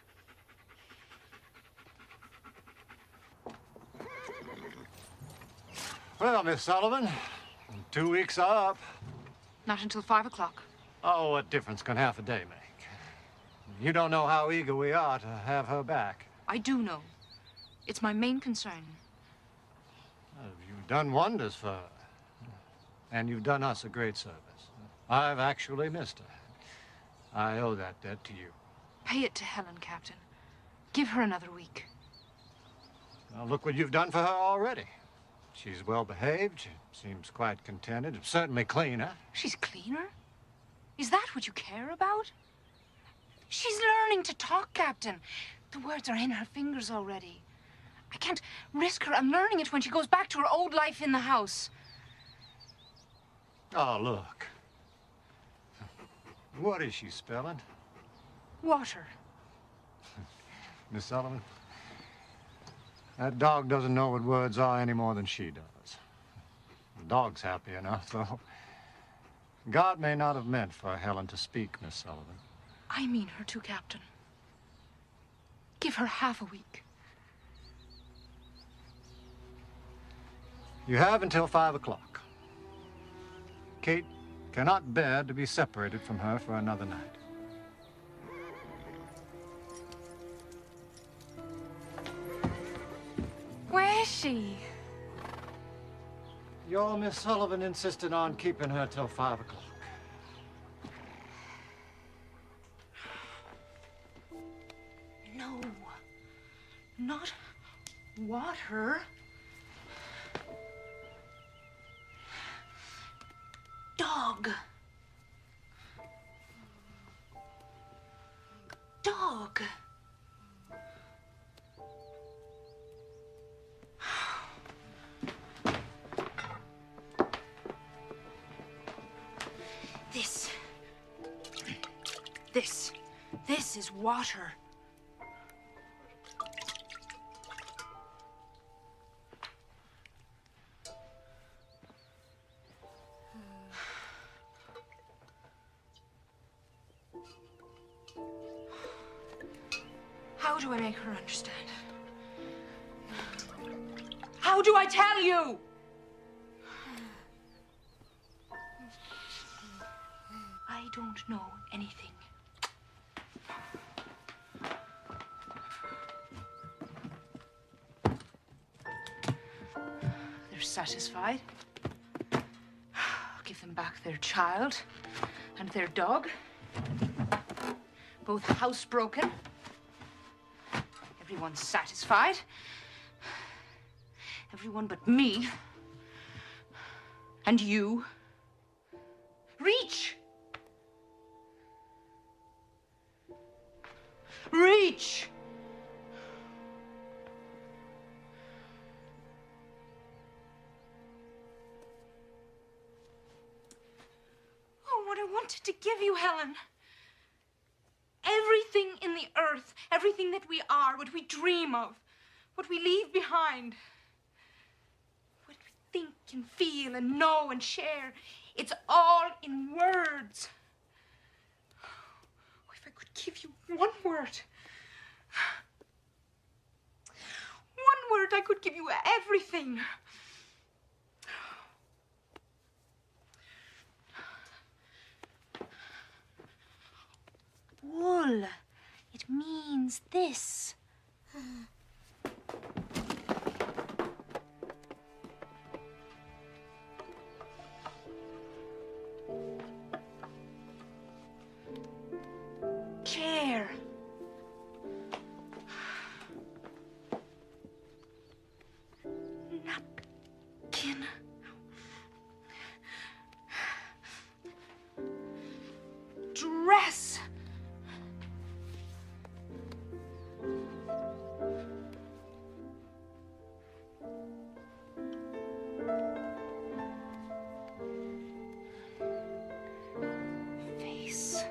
E: Well, Miss Sullivan, 2 weeks are up.
I: Not until 5 o'clock.
E: Oh, what difference can half a day make? You don't know how eager we are to have her back.
I: I do know. It's my main concern.
E: You've done wonders for her. And you've done us a great service. I've actually missed her. I owe that debt to you.
I: Pay it to Helen, Captain. Give her another week.
E: Now, look what you've done for her already. She's well behaved. She seems quite contented. Certainly cleaner.
I: She's cleaner? Is that what you care about? She's learning to talk, Captain. The words are in her fingers already. I can't risk her unlearning it when she goes back to her old life in the house.
E: Oh, look. What is she spelling?
I: Water.
E: Miss Sullivan, that dog doesn't know what words are any more than she does. The dog's happy enough, though. God may not have meant for Helen to speak, Miss Sullivan.
I: I mean her too, Captain. Give her half a week.
E: You have until 5 o'clock. Kate cannot bear to be separated from her for another night.
C: Where is she?
E: Your Miss Sullivan insisted on keeping her till 5 o'clock.
I: No. Not water. Dog. Dog. This is water. How do I make her understand? How do I tell you? I don't know anything. They're satisfied. I'll give them back their child and their dog. Both housebroken. Everyone's satisfied. Everyone but me. And you. Reach! Reach! Oh, what I wanted to give you, Helen. Everything in the earth, everything that we are, what we dream of, what we leave behind, what we think and feel and know and share, it's all in words. Oh, if I could give you one word, I could give you everything. wool. It means this. Chair. Napkin. Dress. Face.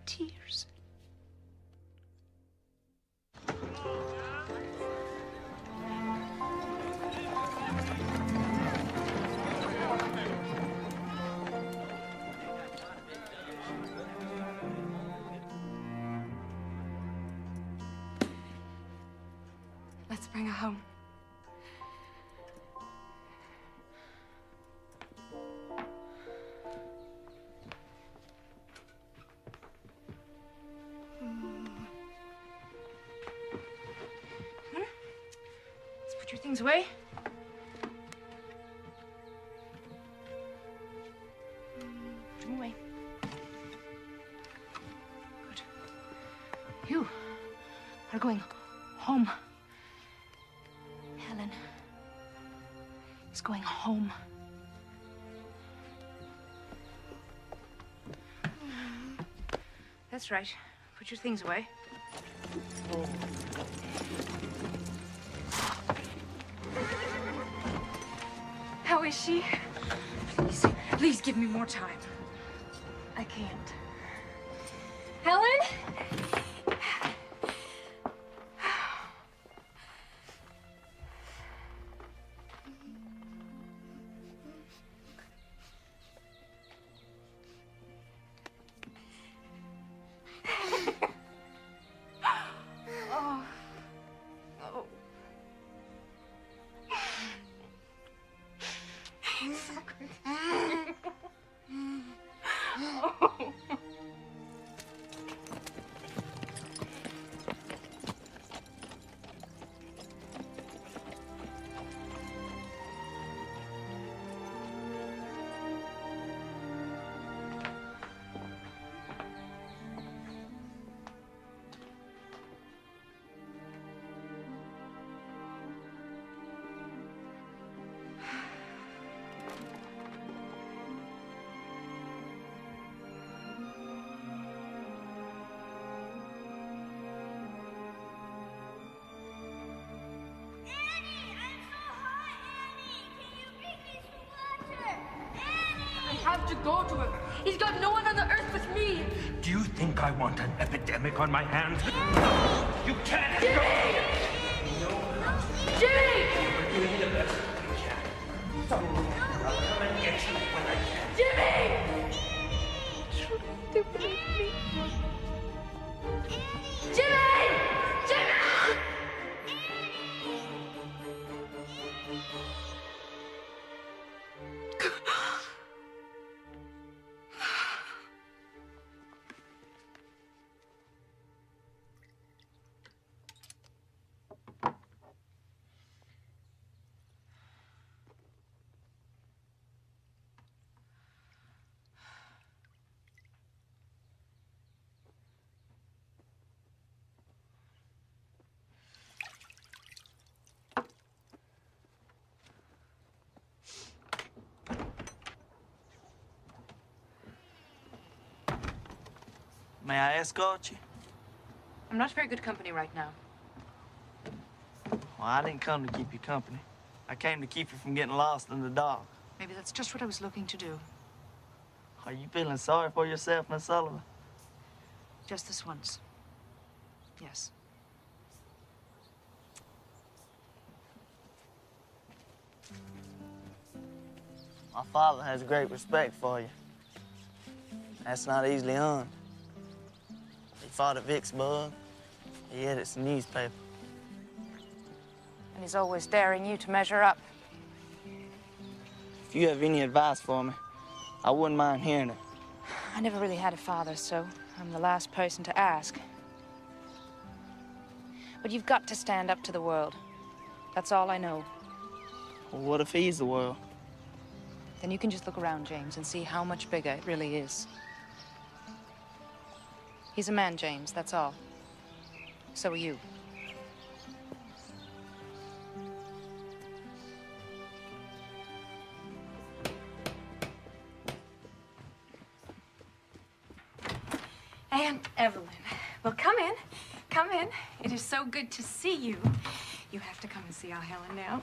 I: Tears.
C: Let's bring her home.
I: Let's put your things away. Put them away. Good. You are going home. Helen is going home. That's right. Put your things away.
C: How is she?
I: Please give me more time.
C: I can't. Helen?
I: Oh. Oh. Oh.
A: I have to go to him. He's got no one on the earth but me.
H: Do you think I want an epidemic on my hands? You can't go!
A: Jimmy!
H: We're doing the best we can. So, I'll come and get you when I can.
A: Jimmy! Jimmy! Jimmy!
D: May I escort you?
I: I'm not very good company right now.
D: Well, I didn't come to keep you company. I came to keep you from getting lost in the dark.
I: Maybe that's just what I was looking to do.
D: Are you feeling sorry for yourself, Miss Sullivan?
I: Just this once. Yes.
D: My father has great respect for you. That's not easily earned. He fought at Vicksburg. He edits the newspaper.
I: And he's always daring you to measure up.
D: If you have any advice for me, I wouldn't mind hearing it.
I: I never really had a father, so I'm the last person to ask. But you've got to stand up to the world. That's all I know.
D: Well, what if he's the world?
I: Then you can just look around, James, and see how much bigger it really is. He's a man, James, that's all. So are you.
C: Aunt Evelyn. Well, come in. Come in. It is so good to see you. You have to come and see our Helen now.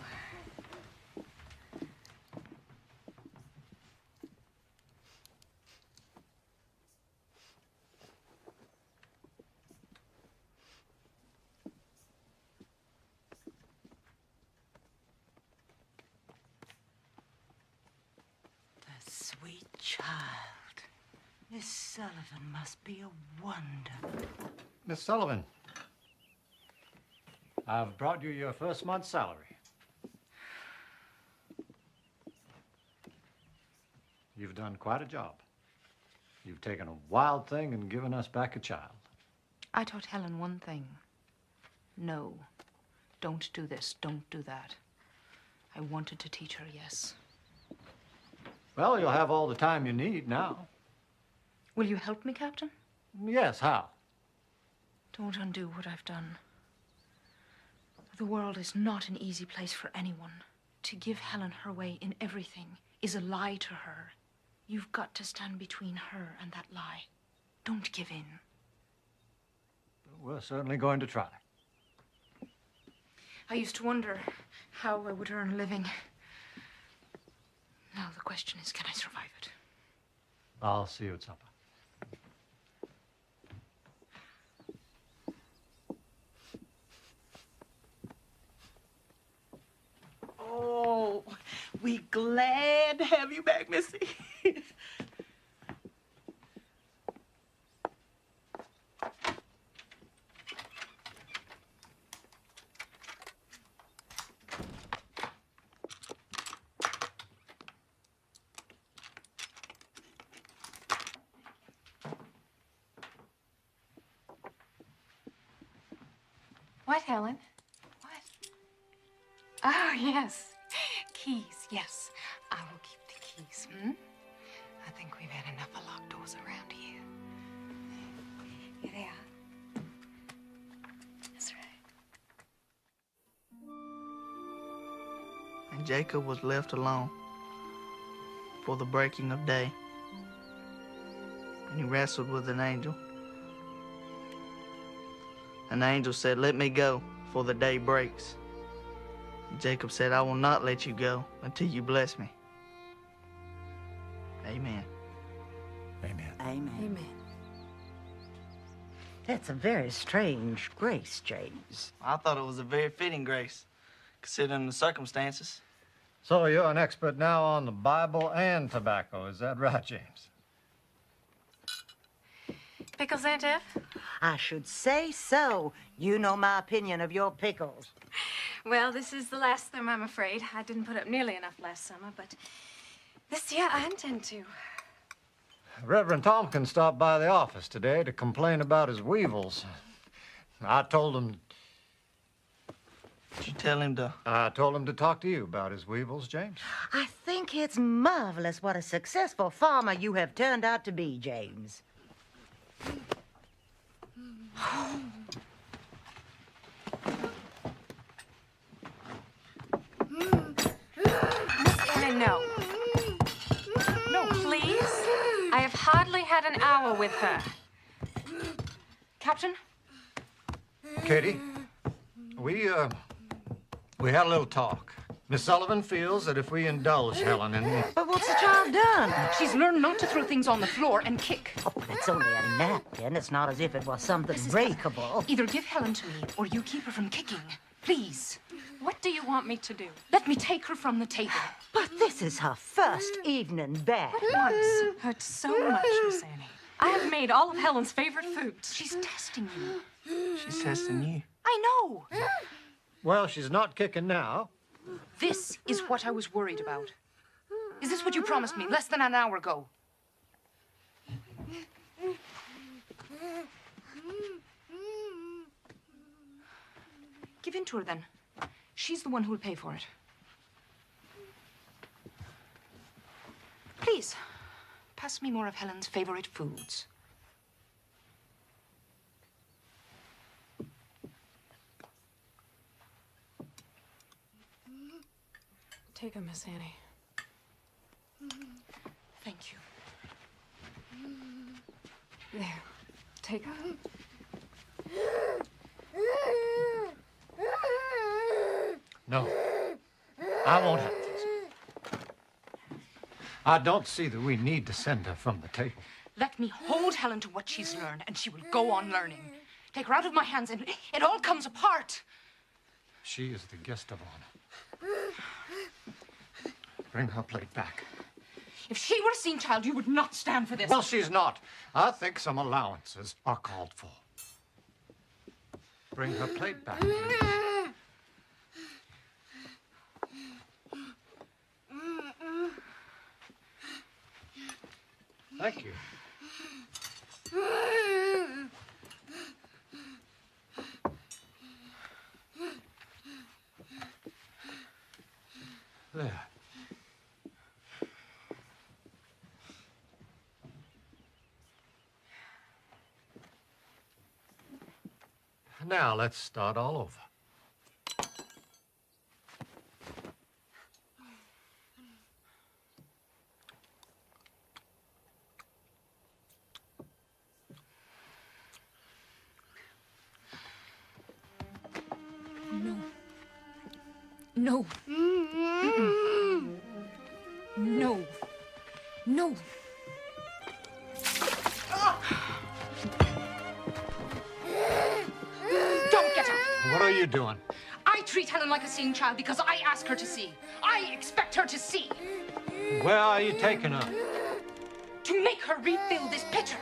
F: The sweet child. Miss Sullivan must be a wonder.
E: Miss Sullivan, I've brought you your first month's salary. You've done quite a job. You've taken a wild thing and given us back a child.
I: I taught Helen one thing. No. Don't do this. Don't do that. I wanted to teach her, yes.
E: Well, you'll have all the time you need now.
I: Will you help me, Captain?
E: Yes, how?
I: Don't undo what I've done. The world is not an easy place for anyone. To give Helen her way in everything is a lie to her. You've got to stand between her and that lie. Don't give in.
E: We're certainly going to try.
I: I used to wonder how I would earn a living. Now the question is, can I survive it?
E: I'll see you at supper.
D: Oh, we glad to have you back, Missy.
C: What, Helen? What? Oh, yes. Keys, yes. I will keep the keys, I think we've had enough of locked doors around here. Here they are. That's right.
D: And Jacob was left alone for the breaking of day. And he wrestled with an angel. An angel said, "Let me go, for the day breaks." And Jacob said, "I will not let you go until you bless me." Amen.
E: Amen.
F: Amen.
C: Amen.
F: That's a very strange grace, James.
D: I thought it was a very fitting grace, considering the circumstances.
E: So you're an expert now on the Bible and tobacco, is that right, James?
C: Pickles, Aunt Ev?
F: I should say so. You know my opinion of your pickles.
C: Well, this is the last of them, I'm afraid. I didn't put up nearly enough last summer, but this year I intend to.
E: Reverend Tompkins stopped by the office today to complain about his weevils. I told him...
D: Did you tell him to...
E: I told him to talk to you about his weevils, James.
F: I think it's marvelous what a successful farmer you have turned out to be, James.
C: Miss Anne, no. No, please. I have hardly had an hour with her.
I: Captain?
E: Katie, we had a little talk. Miss Sullivan feels that if we indulge Helen in...
F: But what's the child done?
I: She's learned not to throw things on the floor and kick.
F: Oh, but it's only a napkin. It's not as if it was something breakable.
I: Either give Helen to me or you keep her from kicking. Please. What do you want me to do? Let me take her from the table.
F: But this is her first evening back.
I: Once hurt so much, Miss Annie. I have made all of Helen's favorite foods. She's testing you.
D: She's testing you.
I: I know.
E: Well, she's not kicking now.
I: This is what I was worried about. Is this what you promised me less than an hour ago? Give in to her, then. She's the one who will pay for it. Please, pass me more of Helen's favorite foods.
C: Take her, Miss Annie.
I: Thank you.
C: There. Take her.
E: No. I won't have this. I don't see that we need to send her from the table.
I: Let me hold Helen to what she's learned, and she will go on learning. Take her out of my hands, and it all comes apart.
E: She is the guest of honor. Bring her plate back.
I: If she were a seen child, you would not stand for this.
E: Well, she's not. I think some allowances are called for. Bring her plate back. Thank you. There. Now let's start all over.
I: No. No. No. Don't get her.
E: What are you doing?
I: I treat Helen like a seeing child because I ask her to see. I expect her to see.
E: Where are you taking her?
I: To make her refill this pitcher.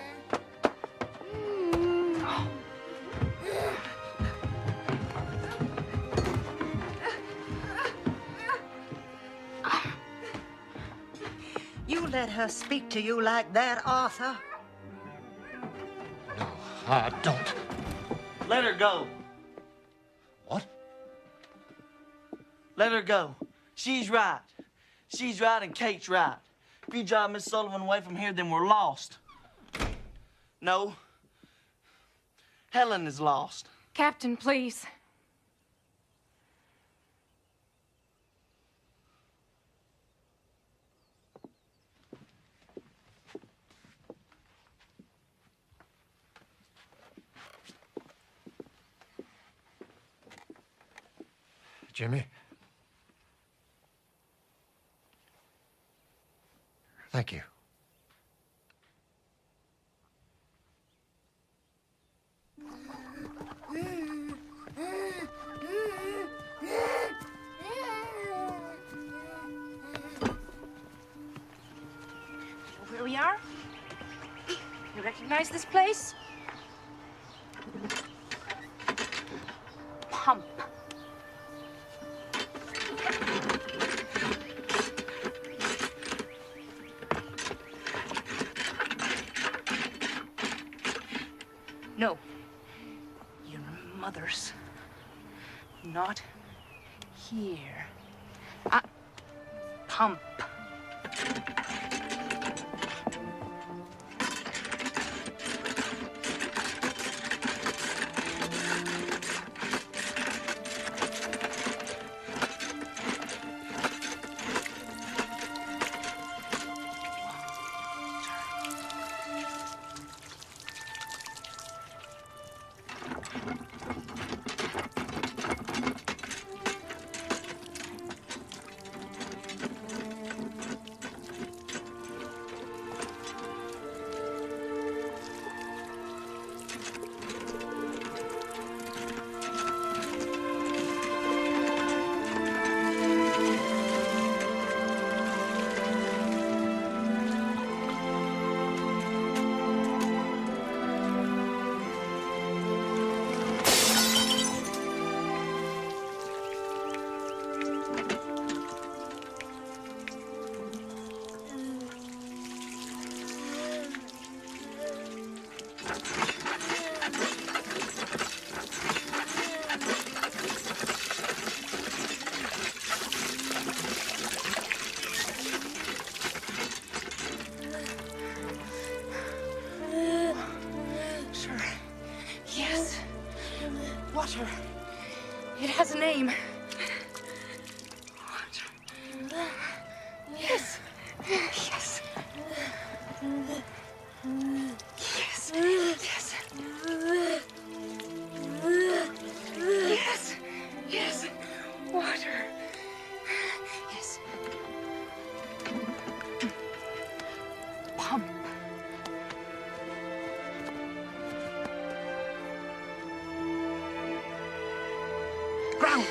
F: You let her speak to you like that, Arthur?
E: No, I don't.
D: Let her go.
E: What?
D: Let her go. She's right. She's right and Kate's right. If you drive Miss Sullivan away from here, then we're lost. No. Helen is lost.
C: Captain, please.
E: Jimmy. Thank you.
I: Where we are? You recognize this place? Pump. No. Your mother's. Not here. Pump. Water. It has a name. Yes. Yes. Yes. Yes. Yes. Yes. Water. Yes. Pump. Ground.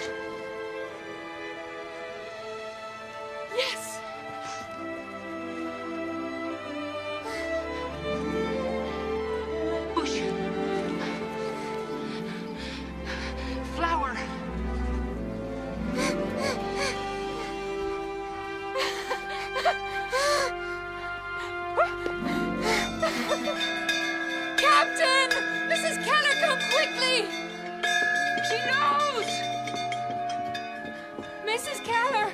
I: Yes. Bush. Flower. Captain! Mrs. Keller, come quickly! She knows! Mrs. Keller!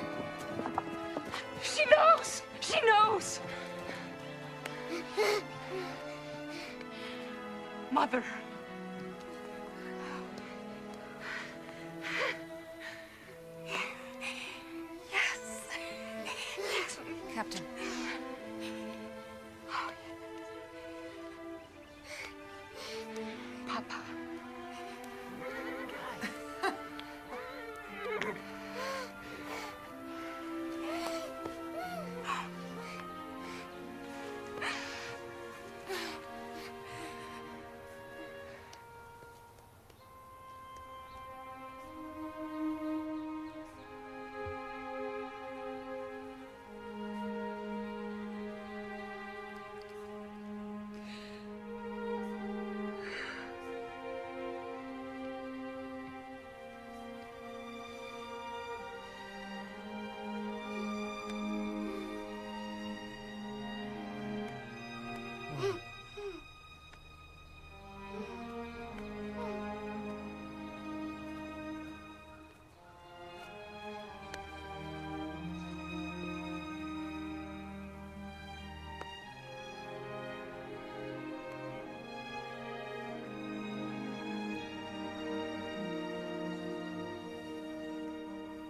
I: She knows! She knows! Mother. Yes. Yes. Captain. Papa.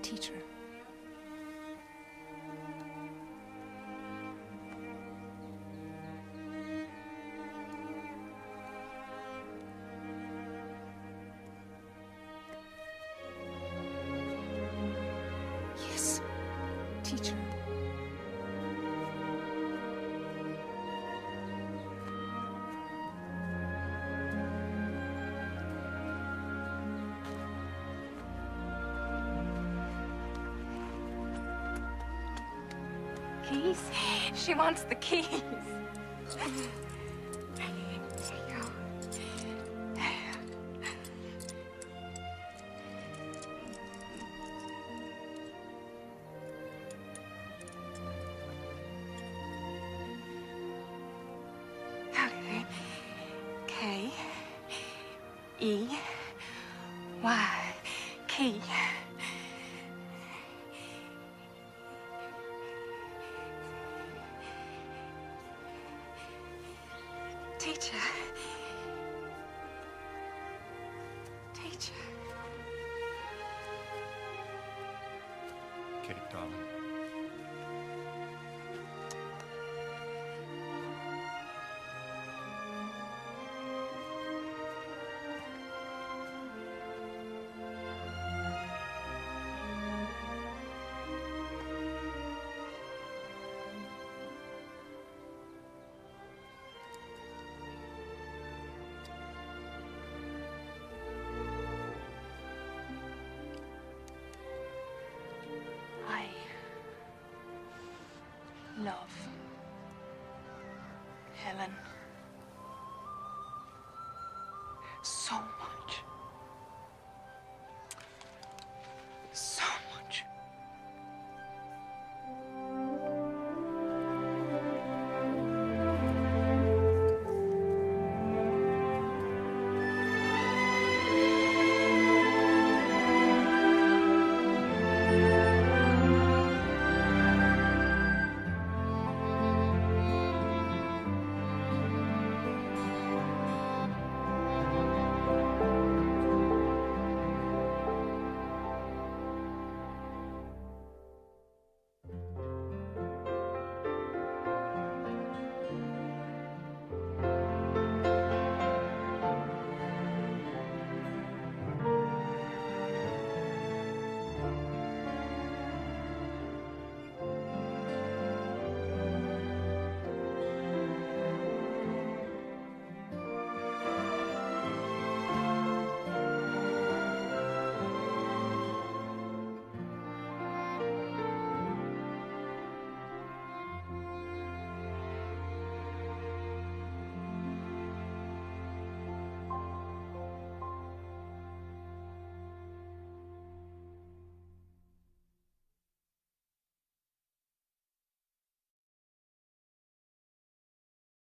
I: Teacher. Yes, teacher. Keys? She wants the keys. There you go. K-E-Y. Key. Teacher. Teacher.
E: Kate, darling.
I: I love Helen.